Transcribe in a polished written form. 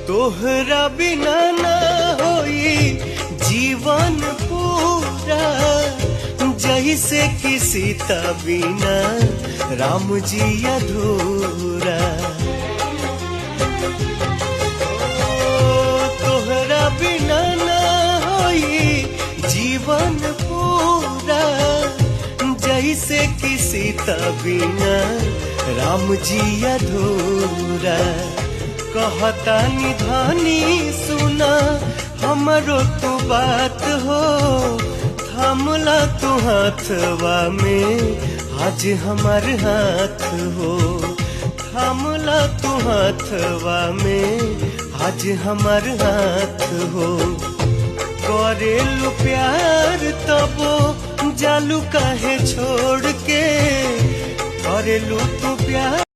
तोहरा बिना ना होई जीवन पूरा, जैसे कि सीता बिना राम जी अधूरा। तोहरा बिना ना होई जीवन पूरा, जैसे कि सीता बिना राम जी अधूरा। कहता निधानी सुना हमरो तू बात हो, थामला तू हाथवा में आज हमार हाथ हो, थामला तू हाथवा में आज हमार हाथ हो। करेलू प्यार तबो जालू काहे छोड़ के, करेलू तू प्यार।